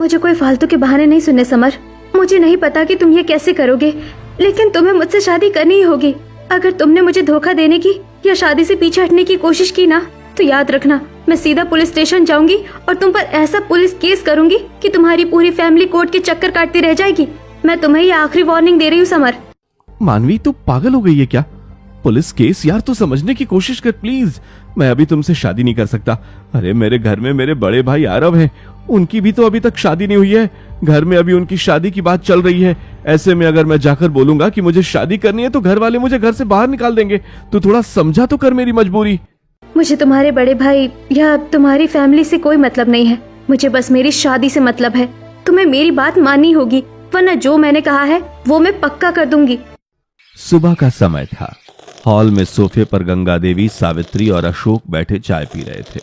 मुझे कोई फालतू के बहाने नहीं सुनने समर। मुझे नहीं पता कि तुम ये कैसे करोगे, लेकिन तुम्हें मुझसे शादी करनी ही होगी। अगर तुमने मुझे धोखा देने की या शादी से पीछे हटने की कोशिश की ना, तो याद रखना मैं सीधा पुलिस स्टेशन जाऊंगी और तुम पर ऐसा पुलिस केस करूंगी कि तुम्हारी पूरी फैमिली कोर्ट के चक्कर काटती रह जाएगी। मैं तुम्हें ये आखिरी वार्निंग दे रही हूँ समर। मानवी तू पागल हो गई है क्या? Police case? यार तू समझने की कोशिश कर प्लीज। मैं अभी तुमसे शादी नहीं कर सकता। अरे मेरे घर में मेरे बड़े भाई आरव हैं, उनकी भी तो अभी तक शादी नहीं हुई है। घर में अभी उनकी शादी की बात चल रही है। ऐसे में अगर मैं जाकर बोलूंगा कि मुझे शादी करनी है तो घर वाले मुझे घर से बाहर निकाल देंगे। तू थोड़ा समझा तो कर मेरी मजबूरी। मुझे तुम्हारे बड़े भाई या तुम्हारी फैमिली से कोई मतलब नहीं है। मुझे बस मेरी शादी से मतलब है। तुम्हें मेरी बात माननी होगी, वरना जो मैंने कहा है वो मैं पक्का कर दूंगी। सुबह का समय था। हॉल में सोफे पर गंगा देवी, सावित्री और अशोक बैठे चाय पी रहे थे।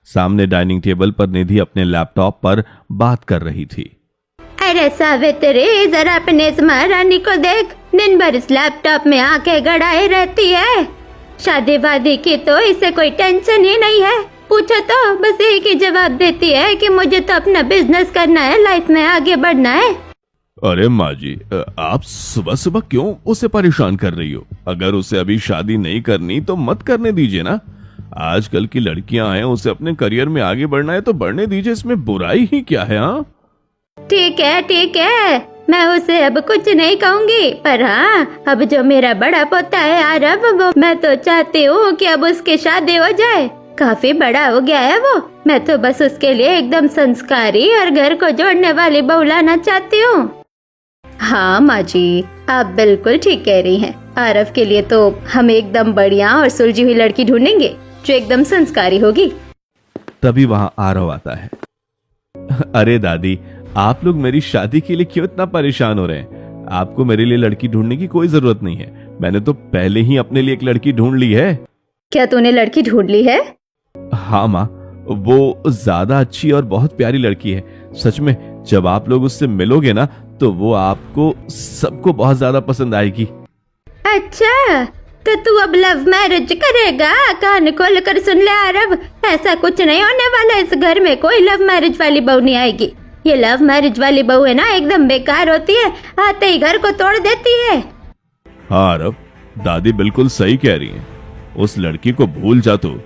सामने डाइनिंग टेबल पर निधि अपने लैपटॉप पर बात कर रही थी। अरे सावित्री, जरा अपने इस महारानी को देख, दिन भर इस लैपटॉप में आंखें गड़ाए रहती है। शादी वादी की तो इसे कोई टेंशन ही नहीं है। पूछो तो बस एक ही जवाब देती है कि मुझे तो अपना बिजनेस करना है, लाइफ में आगे बढ़ना है। अरे माँ जी, आप सुबह सुबह क्यों उसे परेशान कर रही हो? अगर उसे अभी शादी नहीं करनी तो मत करने दीजिए ना। आजकल की लड़कियां हैं, उसे अपने करियर में आगे बढ़ना है तो बढ़ने दीजिए, इसमें बुराई ही क्या है? हाँ ठीक है, मैं उसे अब कुछ नहीं कहूँगी। पर हाँ, अब जो मेरा बड़ा पोता है आरव, वो मैं तो चाहती हूँ कि अब उसकी शादी हो जाए। काफी बड़ा हो गया है वो। मैं तो बस उसके लिए एकदम संस्कारी और घर को जोड़ने वाली बहू लाना चाहती हूँ। हाँ माँ जी, आप बिल्कुल ठीक कह रही हैं। आरव के लिए तो हम एकदम बढ़िया और सुलझी हुई लड़की ढूंढेंगे जो एकदम संस्कारी होगी। तभी वहां आरव आता है। अरे दादी, आप लोग मेरी शादी के लिए क्यों इतना परेशान हो रहे हैं? आपको मेरे लिए लड़की ढूंढने की कोई जरूरत नहीं है। मैंने तो पहले ही अपने लिए एक लड़की ढूंढ ली है। क्या तूने लड़की ढूंढ ली है? हाँ माँ, वो ज्यादा अच्छी और बहुत प्यारी लड़की है। सच में, जब आप लोग उससे मिलोगे ना तो वो आपको सबको बहुत ज्यादा पसंद आएगी। अच्छा, तो तू अब लव मैरिज करेगा? कान खोल कर सुन ले आरव, ऐसा कुछ नहीं होने वाला। इस घर में कोई लव मैरिज वाली बहू नहीं आएगी। ये लव मैरिज वाली बहू है ना, एकदम बेकार होती है, आते ही घर को तोड़ देती है। हाँ आरव, दादी बिल्कुल सही कह रही है। उस लड़की को भूल जा। तू,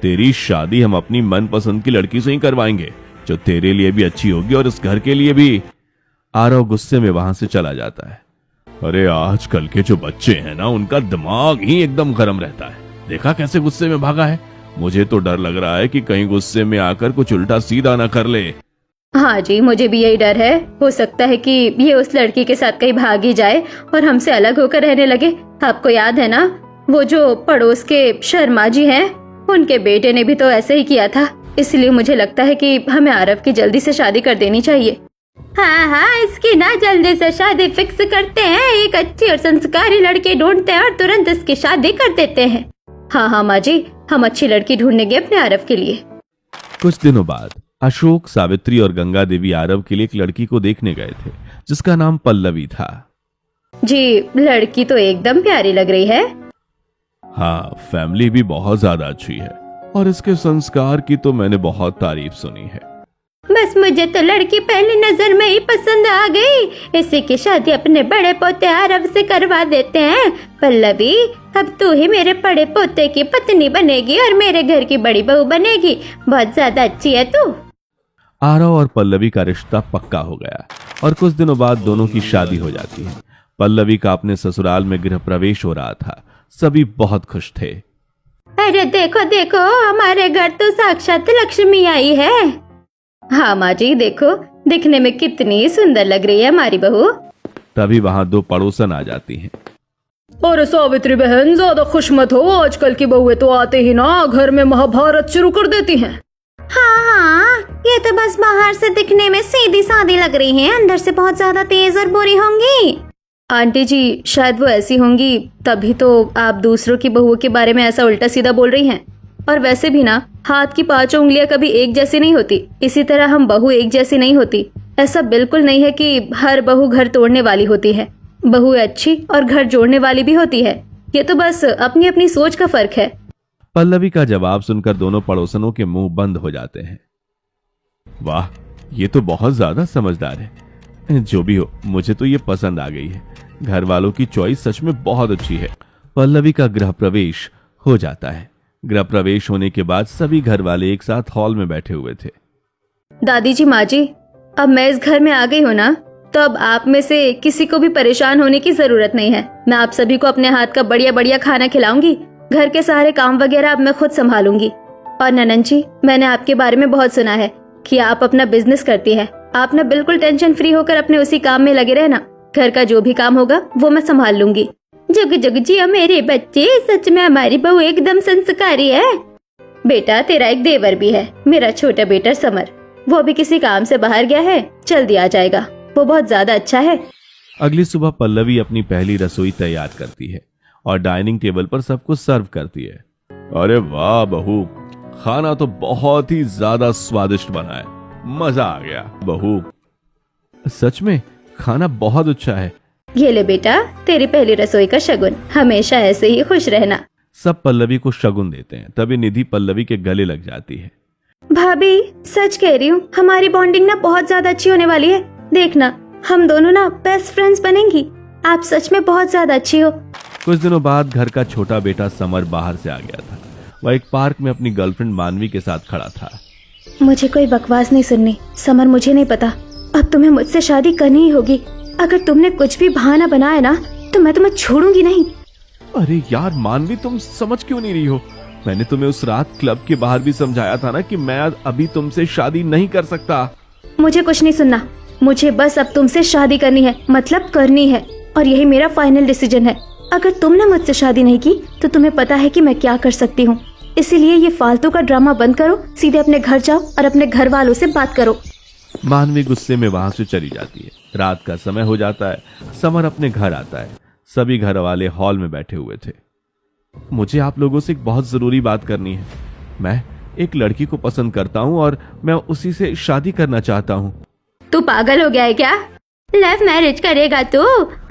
तेरी शादी हम अपनी मनपसंद की लड़की से ही करवाएंगे, जो तेरे लिए भी अच्छी होगी और इस घर के लिए भी। आरव गुस्से में वहां से चला जाता है। अरे आजकल के जो बच्चे हैं ना, उनका दिमाग ही एकदम गर्म रहता है। देखा कैसे गुस्से में भागा है? मुझे तो डर लग रहा है कि कहीं गुस्से में आकर कुछ उल्टा सीधा ना कर ले। हाँ जी, मुझे भी यही डर है। हो सकता है कि ये उस लड़की के साथ कहीं भाग ही जाए और हमसे अलग होकर रहने लगे। आपको याद है ना, वो जो पड़ोस के शर्मा जी हैं, उनके बेटे ने भी तो ऐसे ही किया था। इसलिए मुझे लगता है कि हमें आरव की जल्दी से शादी कर देनी चाहिए। हाँ, इसकी ना जल्दी से शादी फिक्स करते हैं। एक अच्छी और संस्कारी लड़की ढूंढते हैं और तुरंत इसकी शादी कर देते हैं। हाँ माँ जी, हम अच्छी लड़की ढूंढेंगे अपने आरव के लिए। कुछ दिनों बाद अशोक, सावित्री और गंगा देवी आरव के लिए एक लड़की को देखने गए थे, जिसका नाम पल्लवी था। जी, लड़की तो एकदम प्यारी लग रही है। हाँ, फैमिली भी बहुत ज्यादा अच्छी है और इसके संस्कार की तो मैंने बहुत तारीफ सुनी है। बस मुझे तो लड़की पहली नजर में ही पसंद आ गई। इसी की शादी अपने बड़े पोते आरव से करवा देते हैं। पल्लवी, अब तू ही मेरे बड़े पोते की पत्नी बनेगी और मेरे घर की बड़ी बहू बनेगी। बहुत ज्यादा अच्छी है तू। आरव और पल्लवी का रिश्ता पक्का हो गया और कुछ दिनों बाद दोनों की शादी हो जाती है। पल्लवी का अपने ससुराल में गृह प्रवेश हो रहा था। सभी बहुत खुश थे। अरे देखो देखो, हमारे घर तो साक्षात लक्ष्मी आई है। हाँ माँ जी, देखो दिखने में कितनी सुंदर लग रही है हमारी बहू। तभी वहाँ दो पड़ोसन आ जाती हैं। अरे सावित्री बहन, ज्यादा खुश मत हो। आजकल की बहुएं तो आते ही ना घर में महाभारत शुरू कर देती हैं। हाँ, ये तो बस बाहर से दिखने में सीधी सादी लग रही हैं, अंदर से बहुत ज्यादा तेज और बुरी होंगी। आंटी जी, शायद वो ऐसी होंगी, तभी तो आप दूसरों की बहुओं के बारे में ऐसा उल्टा सीधा बोल रही हैं। और वैसे भी ना, हाथ की पांचों उंगलियां कभी एक जैसी नहीं होती। इसी तरह हम बहू एक जैसी नहीं होती। ऐसा बिल्कुल नहीं है कि हर बहू घर तोड़ने वाली होती है। बहू अच्छी और घर जोड़ने वाली भी होती है। ये तो बस अपनी अपनी सोच का फर्क है। पल्लवी का जवाब सुनकर दोनों पड़ोसनों के मुंह बंद हो जाते हैं। वाह, ये तो बहुत ज्यादा समझदार है। जो भी हो, मुझे तो ये पसंद आ गई है। घर वालों की चॉइस सच में बहुत अच्छी है। पल्लवी का गृह प्रवेश हो जाता है। गृह प्रवेश होने के बाद सभी घर वाले एक साथ हॉल में बैठे हुए थे। दादी जी, माँ जी, अब मैं इस घर में आ गई हूँ ना, तो अब आप में से किसी को भी परेशान होने की जरूरत नहीं है। मैं आप सभी को अपने हाथ का बढ़िया बढ़िया खाना खिलाऊंगी। घर के सारे काम वगैरह अब मैं खुद संभालूंगी। और ननन जी, मैंने आपके बारे में बहुत सुना है कि आप अपना बिजनेस करती हैं। आप ना बिल्कुल टेंशन फ्री होकर अपने उसी काम में लगे रहना। घर का जो भी काम होगा वो मैं संभाल लूंगी। जुग जुग जियो मेरे बच्चे, सच में हमारी बहू एकदम संस्कारी है। बेटा, तेरा एक देवर भी है, मेरा छोटा बेटा समर। वो भी किसी काम से बाहर गया है, जल्दी आ जाएगा। वो बहुत ज्यादा अच्छा है। अगली सुबह पल्लवी अपनी पहली रसोई तैयार करती है और डाइनिंग टेबल पर सबको सर्व करती है। अरे वाह बहू, खाना तो बहुत ही ज्यादा स्वादिष्ट बना है, मजा आ गया। बहू, सच में खाना बहुत अच्छा है। ये ले बेटा, तेरी पहली रसोई का शगुन। हमेशा ऐसे ही खुश रहना। सब पल्लवी को शगुन देते हैं। तभी निधि पल्लवी के गले लग जाती है। भाभी, सच कह रही हूँ, हमारी बॉन्डिंग ना बहुत ज्यादा अच्छी होने वाली है। देखना, हम दोनों ना बेस्ट फ्रेंड्स बनेंगी। आप सच में बहुत ज्यादा अच्छी हो। कुछ दिनों बाद घर का छोटा बेटा समर बाहर से आ गया था। वह एक पार्क में अपनी गर्लफ्रेंड मानवी के साथ खड़ा था। मुझे कोई बकवास नहीं सुननी। समर, मुझे नहीं पता, अब तुम्हें मुझसे शादी करनी ही होगी। अगर तुमने कुछ भी बहाना बनाया ना, तो मैं तुम्हें छोड़ूंगी नहीं। अरे यार मानवी, तुम समझ क्यों नहीं रही हो? मैंने तुम्हें उस रात क्लब के बाहर भी समझाया था ना कि मैं अभी तुमसे शादी नहीं कर सकता। मुझे कुछ नहीं सुनना। मुझे बस अब तुमसे शादी करनी है, मतलब करनी है, और यही मेरा फाइनल डिसीजन है। अगर तुमने मुझसे शादी नहीं की तो तुम्हें पता है कि मैं क्या कर सकती हूँ। इसीलिए ये फालतू का ड्रामा बंद करो, सीधे अपने घर जाओ और अपने घर वालों से बात करो। मानवी गुस्से में वहां से चली जाती है। रात का समय हो जाता है। समर अपने घर आता है। सभी घर वाले हॉल में बैठे हुए थे। मुझे आप लोगों से एक बहुत जरूरी बात करनी है। मैं एक लड़की को पसंद करता हूँ और मैं उसी से शादी करना चाहता हूँ। तू पागल हो गया है क्या? लव मैरिज करेगा तू?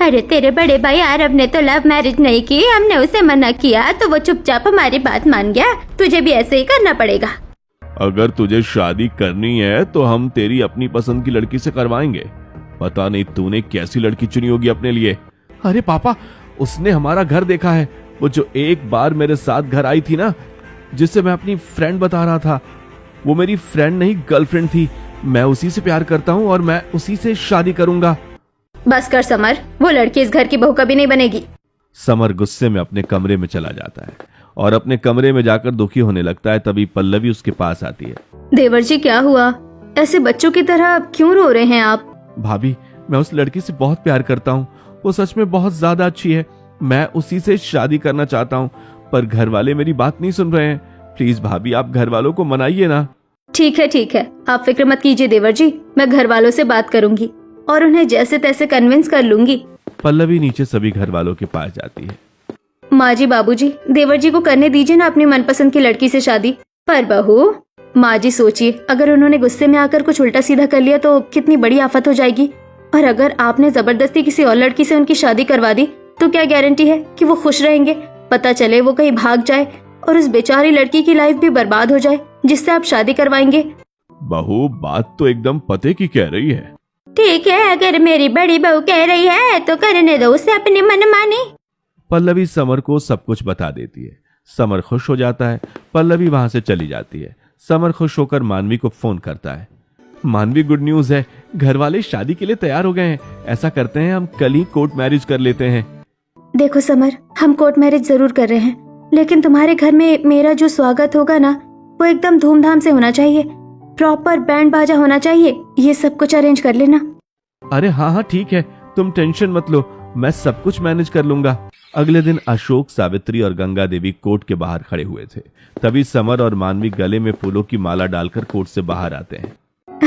अरे तेरे बड़े भाई आरव ने तो लव मैरिज नहीं की, हमने उसे मना किया तो वो चुपचाप हमारी बात मान गया। तुझे भी ऐसे ही करना पड़ेगा। अगर तुझे शादी करनी है तो हम तेरी अपनी पसंद की लड़की से करवाएंगे। पता नहीं तूने कैसी लड़की चुनी होगी अपने लिए। अरे पापा, उसने हमारा घर देखा है। वो जो एक बार मेरे साथ घर आई थी ना, जिससे मैं अपनी फ्रेंड बता रहा था, वो मेरी फ्रेंड नहीं गर्लफ्रेंड थी। मैं उसी से प्यार करता हूँ और मैं उसी से शादी करूंगा। बस कर समर, वो लड़की इस घर की बहू कभी नहीं बनेगी। समर गुस्से में अपने कमरे में चला जाता है और अपने कमरे में जाकर दुखी होने लगता है। तभी पल्लवी उसके पास आती है। देवर जी, क्या हुआ? ऐसे बच्चों की तरह क्यों रो रहे हैं आप? भाभी, मैं उस लड़की से बहुत प्यार करता हूँ। वो सच में बहुत ज्यादा अच्छी है। मैं उसी से शादी करना चाहता हूँ, पर घर वाले मेरी बात नहीं सुन रहे हैं। प्लीज भाभी, आप घर वालों को मनाइए ना। ठीक है, आप फिक्र मत कीजिए देवर जी, मैं घर वालों से बात करूंगी और उन्हें जैसे तैसे कन्विंस कर लूंगी। पल्लवी नीचे सभी घर वालों के पास जाती है। माँ जी, बाबूजी, देवर जी को करने दीजिए ना अपनी मनपसंद की लड़की से शादी। पर बहू, माँ जी सोचिए, अगर उन्होंने गुस्से में आकर कुछ उल्टा सीधा कर लिया तो कितनी बड़ी आफत हो जाएगी। और अगर आपने जबरदस्ती किसी और लड़की से उनकी शादी करवा दी तो क्या गारंटी है कि वो खुश रहेंगे? पता चले वो कहीं भाग जाए और उस बेचारी लड़की की लाइफ भी बर्बाद हो जाए जिससे आप शादी करवाएंगे। बहू, बात तो एकदम पते की कह रही है। ठीक है, अगर मेरी बड़ी बहू कह रही है तो करने दो उसे अपनी मनमानी। पल्लवी समर को सब कुछ बता देती है। समर खुश हो जाता है। पल्लवी वहां से चली जाती है। समर खुश होकर मानवी को फोन करता है। मानवी, गुड न्यूज है, घर वाले शादी के लिए तैयार हो गए हैं। ऐसा करते हैं, हम कल ही कोर्ट मैरिज कर लेते हैं। देखो समर, हम कोर्ट मैरिज जरूर कर रहे हैं, लेकिन तुम्हारे घर में मेरा जो स्वागत होगा ना, वो एकदम धूमधाम से होना चाहिए। प्रॉपर बैंड बाजा होना चाहिए। ये सब कुछ अरेंज कर लेना। अरे हाँ, ठीक है, तुम टेंशन मत लो, मैं सब कुछ मैनेज कर लूंगा। अगले दिन अशोक, सावित्री और गंगा देवी कोर्ट के बाहर खड़े हुए थे। तभी समर और मानवी गले में फूलों की माला डालकर कोर्ट से बाहर आते हैं।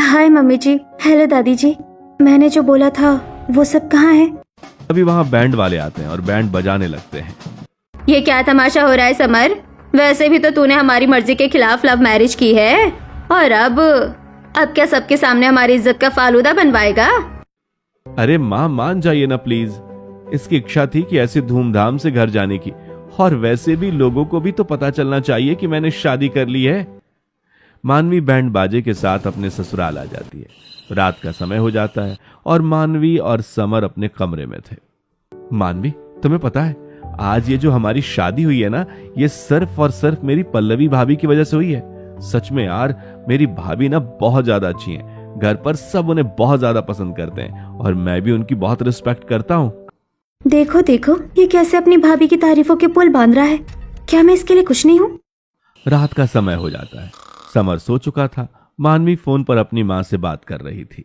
हाय मम्मी जी, हेलो दादी जी, मैंने जो बोला था वो सब कहाँ है? अभी वहाँ बैंड वाले आते हैं और बैंड बजाने लगते हैं। ये क्या तमाशा हो रहा है समर? वैसे भी तो तूने हमारी मर्जी के खिलाफ लव मैरिज की है, और अब क्या सबके सामने हमारी इज्जत का फालूदा बनवाएगा? अरे माँ, मान जाइए ना प्लीज। इसकी इच्छा थी कि ऐसे धूमधाम से घर जाने की, और वैसे भी लोगों को भी तो पता चलना चाहिए कि मैंने शादी कर ली है। मानवी बैंड बाजे के साथ अपने ससुराल आ जाती है। रात का समय हो जाता है और मानवी और समर अपने कमरे में थे। मानवी, तुम्हें पता है आज ये जो हमारी शादी हुई है ना, ये सिर्फ और सिर्फ मेरी पल्लवी भाभी की वजह से हुई है। सच में यार, मेरी भाभी ना बहुत ज्यादा अच्छी हैं। घर पर सब उन्हें बहुत ज्यादा पसंद करते हैं और मैं भी उनकी बहुत रिस्पेक्ट करता हूँ। देखो देखो, ये कैसे अपनी भाभी की तारीफों के पुल बांध रहा है। क्या मैं इसके लिए कुछ नहीं हूँ? रात का समय हो जाता है। समर सो चुका था। मानवी फोन पर अपनी माँ से बात कर रही थी।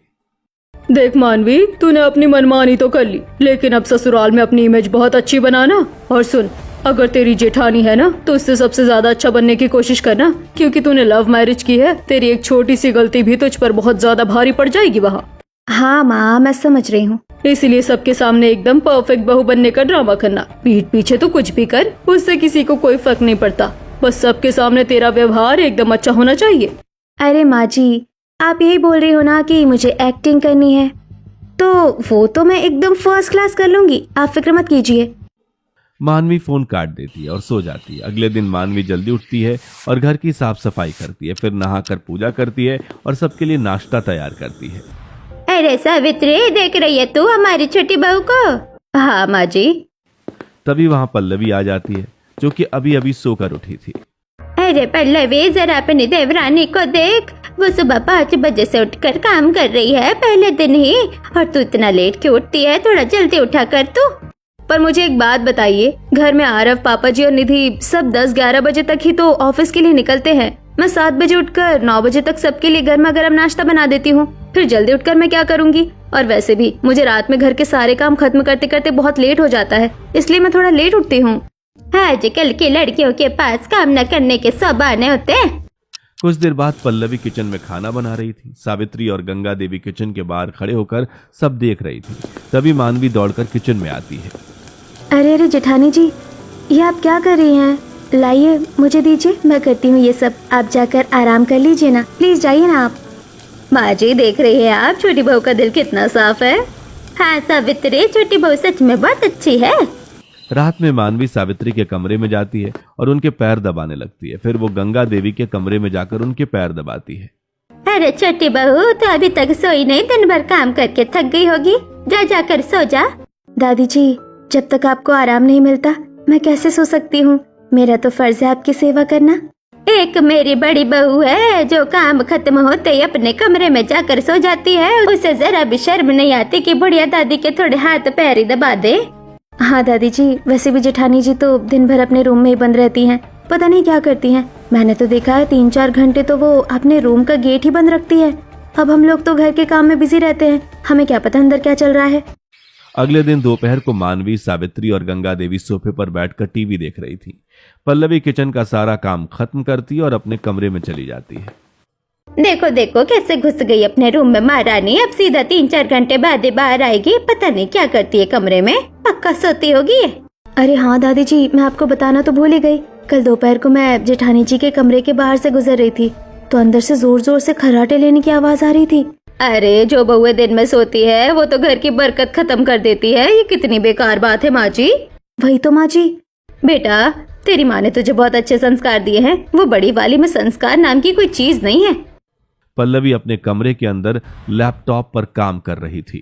देख मानवी, तूने अपनी मनमानी तो कर ली, लेकिन अब ससुराल में अपनी इमेज बहुत अच्छी बनाना। और सुन, अगर तेरी जेठानी है ना, तो उससे सबसे ज्यादा अच्छा बनने की कोशिश करना, क्योंकि तूने लव मैरिज की है। तेरी एक छोटी सी गलती भी तुझ पर बहुत ज्यादा भारी पड़ जाएगी वहाँ। हाँ माँ, मैं समझ रही हूँ। इसीलिए सबके सामने एकदम परफेक्ट बहू बनने का ड्रामा करना। पीठ पीछे तो कुछ भी कर, उससे किसी को कोई फर्क नहीं पड़ता। बस सबके सामने तेरा व्यवहार एकदम अच्छा होना चाहिए। अरे माँ जी, आप यही बोल रही हो ना कि मुझे एक्टिंग करनी है, तो वो तो मैं एकदम फर्स्ट क्लास कर लूंगी, आप फिक्र मत कीजिए। मानवी फोन काट देती है और सो जाती है। अगले दिन मानवी जल्दी उठती है और घर की साफ सफाई करती है। फिर नहाकर पूजा करती है और सबके लिए नाश्ता तैयार करती है। अरे सावित्री, देख रही है तू हमारी छोटी बहू को? हाँ माँ जी। तभी वहां पल्लवी आ जाती है, जो कि अभी अभी सोकर उठी थी। अरे पल्लवी, जरा अपनी देवरानी को देख, वो सुबह 5 बजे से उठकर काम कर रही है पहले दिन ही, और तू इतना लेट क्यों उठती है? थोड़ा जल्दी उठा कर तू। पर मुझे एक बात बताइए, घर में आरव, पापा जी और निधि सब 10-11 बजे तक ही तो ऑफिस के लिए निकलते हैं। मैं 7 बजे उठकर 9 बजे तक सबके लिए गर्मा गर्म नाश्ता बना देती हूँ। फिर जल्दी उठकर मैं क्या करूँगी? और वैसे भी मुझे रात में घर के सारे काम खत्म करते करते बहुत लेट हो जाता है, इसलिए मैं थोड़ा लेट उठती हूँ। आजकल की लड़कियों के पास काम न करने के 100 बहाने होते हैं। कुछ देर बाद पल्लवी किचन में खाना बना रही थी। सावित्री और गंगा देवी किचन के बाहर खड़े होकर सब देख रही थी। तभी मानवी दौड़कर किचन में आती है। अरे अरे जेठानी जी, ये आप क्या कर रही हैं? लाइए, मुझे दीजिए, मैं करती हूँ ये सब। आप जाकर आराम कर लीजिए ना, प्लीज जाइए ना आप। माँ जी, देख रही है आप, छोटी बहू का दिल कितना साफ है। हाँ सावित्री, छोटी बहू सच में बहुत अच्छी है। रात में मानवी सावित्री के कमरे में जाती है और उनके पैर दबाने लगती है। फिर वो गंगा देवी के कमरे में जाकर उनके पैर दबाती है। अरे छोटी बहू, तो अभी तक सोई नहीं? दिन भर काम करके थक गई होगी, जा जाकर सो जा। दादी जी, जब तक आपको आराम नहीं मिलता मैं कैसे सो सकती हूँ? मेरा तो फर्ज है आपकी सेवा करना। एक मेरी बड़ी बहू है जो काम खत्म होते ही अपने कमरे में जाकर सो जाती है। उसे जरा भी शर्म नहीं आती कि बुढ़िया दादी के थोड़े हाथ पैर ही दबा दे। हाँ दादी जी, वैसे भी जेठानी जी तो दिन भर अपने रूम में ही बंद रहती हैं, पता नहीं क्या करती हैं। मैंने तो देखा है 3-4 घंटे तो वो अपने रूम का गेट ही बंद रखती है। अब हम लोग तो घर के काम में बिजी रहते हैं, हमें क्या पता अंदर क्या चल रहा है। अगले दिन दोपहर को मानवी, सावित्री और गंगा देवी सोफे पर बैठकर टीवी देख रही थी। पल्लवी किचन का सारा काम खत्म करती और अपने कमरे में चली जाती है। देखो देखो कैसे घुस गई अपने रूम में महारानी। अब सीधा 3-4 घंटे बाद ही बाहर आएगी। पता नहीं क्या करती है कमरे में, पक्का सोती होगी। अरे हाँ दादी जी, मैं आपको बताना तो भूल ही गई। कल दोपहर को मैं जेठानी जी के कमरे के बाहर से गुजर रही थी तो अंदर से जोर जोर से खर्राटे लेने की आवाज आ रही थी। अरे जो बहुएं दिन में सोती है वो तो घर की बरकत खत्म कर देती है। ये कितनी बेकार बात है माँ जी। वही तो माँ जी। बेटा, तेरी माँ ने तुझे बहुत अच्छे संस्कार दिए हैं, वो बड़ी वाली में संस्कार नाम की कोई चीज नहीं है। पल्लवी अपने कमरे के अंदर लैपटॉप पर काम कर रही थी।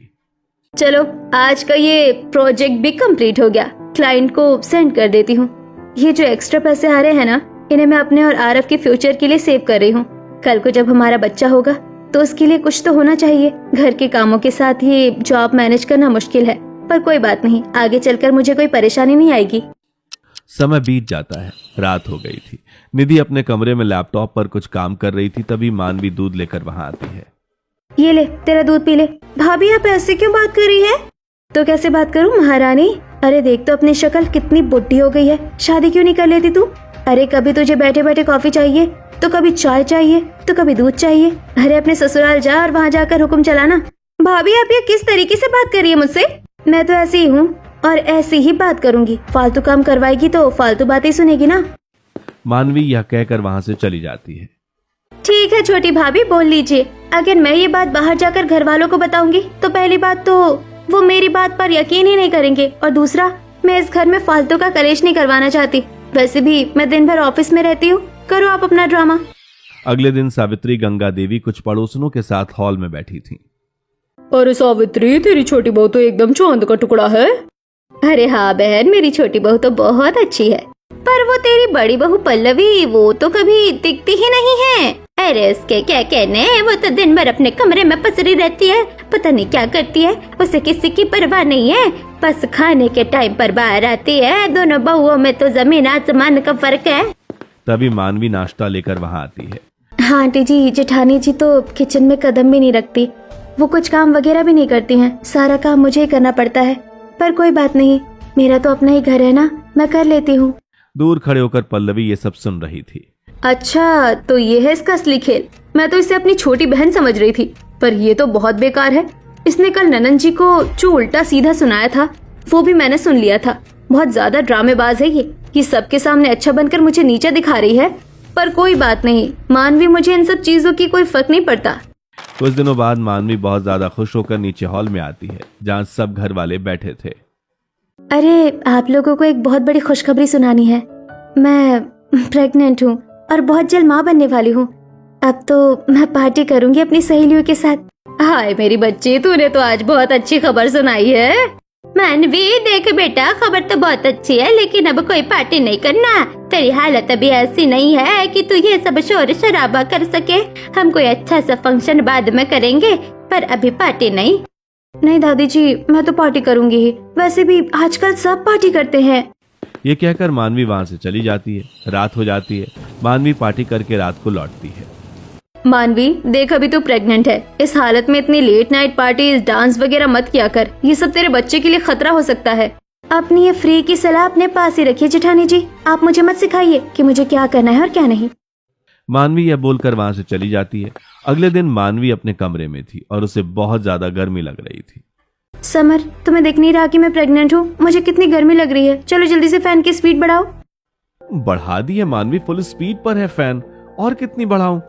चलो, आज का ये प्रोजेक्ट भी कंप्लीट हो गया, क्लाइंट को सेंड कर देती हूँ। ये जो एक्स्ट्रा पैसे आ रहे हैं ना, इन्हें मैं अपने और आरव के फ्यूचर के लिए सेव कर रही हूँ। कल को जब हमारा बच्चा होगा तो उसके लिए कुछ तो होना चाहिए। घर के कामों के साथ ये जॉब मैनेज करना मुश्किल है, पर कोई बात नहीं, आगे चलकर मुझे कोई परेशानी नहीं आएगी। समय बीत जाता है। रात हो गई थी। निधि अपने कमरे में लैपटॉप पर कुछ काम कर रही थी। तभी मानवी दूध लेकर वहां आती है। ये ले, तेरा दूध पी ले। भाभी, आप ऐसे क्यों बात कर रही है? तो कैसे बात करूं महारानी? अरे देख तो अपनी शक्ल कितनी बुढ़ी हो गई है। शादी क्यों नहीं कर लेती तू? अरे कभी तुझे बैठे बैठे कॉफी चाहिए, तो कभी चाय चाहिए, तो कभी दूध चाहिए। अरे अपने ससुराल जा और वहाँ जाकर हुक्म चलाना। भाभी, आप ये किस तरीके से बात कर रही है मुझसे? मैं तो ऐसी ही हूँ और ऐसी ही बात करूंगी। फालतू काम करवाएगी तो फालतू बातें सुनेगी ना। मानवी यह कहकर वहां से चली जाती है। ठीक है छोटी भाभी, बोल लीजिए। अगर मैं ये बात बाहर जाकर घर वालों को बताऊंगी तो पहली बात तो वो मेरी बात पर यकीन ही नहीं करेंगे, और दूसरा, मैं इस घर में फालतू का कलेश नहीं करवाना चाहती। वैसे भी मैं दिन भर ऑफिस में रहती हूँ, करो आप अपना ड्रामा। अगले दिन सावित्री गंगा देवी कुछ पड़ोसनों के साथ हॉल में बैठी थीं। अरे सावित्री, तेरी छोटी बहू तो एकदम चांद का टुकड़ा है। अरे हाँ बहन, मेरी छोटी बहू तो बहुत अच्छी है, पर वो तेरी बड़ी बहू पल्लवी, वो तो कभी दिखती ही नहीं है। अरे उसके क्या कहने, वो तो दिन भर अपने कमरे में पसरी रहती है, पता नहीं क्या करती है, उसे किसी की परवाह नहीं है, बस खाने के टाइम पर बाहर आती है। दोनों बहुओं में तो जमीन आसमान का फर्क है। तभी मानवी नाश्ता लेकर वहां आती है। हाँ आंटी जी, जेठानी जी तो किचन में कदम भी नहीं रखती, वो कुछ काम वगैरह भी नहीं करती हैं, सारा काम मुझे ही करना पड़ता है। पर कोई बात नहीं, मेरा तो अपना ही घर है ना, मैं कर लेती हूँ। दूर खड़े होकर पल्लवी ये सब सुन रही थी। अच्छा, तो ये है इसका असली खेल। मैं तो इसे अपनी छोटी बहन समझ रही थी, पर ये तो बहुत बेकार है। इसने कल ननन जी को जो उल्टा सीधा सुनाया था वो भी मैंने सुन लिया था। बहुत ज्यादा ड्रामेबाज है ये सबके सामने अच्छा बनकर मुझे नीचा दिखा रही है। पर कोई बात नहीं मानवी, मुझे इन सब चीजों की कोई फर्क नहीं पड़ता। कुछ दिनों बाद मानवी बहुत ज्यादा खुश होकर नीचे हॉल में आती है जहाँ सब घर वाले बैठे थे। अरे आप लोगों को एक बहुत बड़ी खुशखबरी सुनानी है। मैं प्रेग्नेंट हूँ और बहुत जल्द माँ बनने वाली हूँ। अब तो मैं पार्टी करूंगी अपनी सहेलियों के साथ। हाय मेरी बच्ची, तूने तो आज बहुत अच्छी खबर सुनाई है। मानवी देख बेटा, खबर तो बहुत अच्छी है, लेकिन अब कोई पार्टी नहीं करना। तेरी हालत अभी ऐसी नहीं है कि तू ये सब शोर शराबा कर सके। हम कोई अच्छा सा फंक्शन बाद में करेंगे, पर अभी पार्टी नहीं। नहीं दादी जी, मैं तो पार्टी करूंगी ही, वैसे भी आजकल सब पार्टी करते हैं। ये कहकर मानवी वहां से चली जाती है। रात हो जाती है। मानवी पार्टी करके रात को लौटती है। मानवी देख, अभी तो प्रेग्नेंट है, इस हालत में इतनी लेट नाइट पार्टीज डांस वगैरह मत किया कर, ये सब तेरे बच्चे के लिए खतरा हो सकता है। अपनी ये फ्री की सलाह अपने पास ही रखिए जेठानी जी, आप मुझे मत सिखाइए कि मुझे क्या करना है और क्या नहीं। मानवी यह बोलकर वहां से चली जाती है। अगले दिन मानवी अपने कमरे में थी और उसे बहुत ज्यादा गर्मी लग रही थी। समर, तुम्हें दिख नहीं रहा कि मैं प्रेग्नेंट हूँ? मुझे कितनी गर्मी लग रही है, चलो जल्दी से फैन की स्पीड बढ़ाओ। बढ़ा दी है मानवी, फुल स्पीड पर है फैन, और कितनी बढ़ाऊं?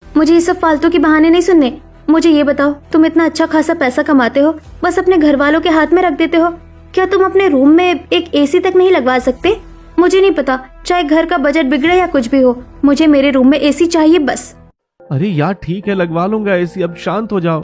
मुझे ये सब फालतू के बहाने नहीं सुनने। मुझे ये बताओ, तुम इतना अच्छा खासा पैसा कमाते हो, बस अपने घर वालों के हाथ में रख देते हो। क्या तुम अपने रूम में एक एसी तक नहीं लगवा सकते? मुझे नहीं पता, चाहे घर का बजट बिगड़े या कुछ भी हो, मुझे मेरे रूम में एसी चाहिए बस। अरे यार ठीक है, लगवा लूंगा एसी, अब शांत हो जाओ।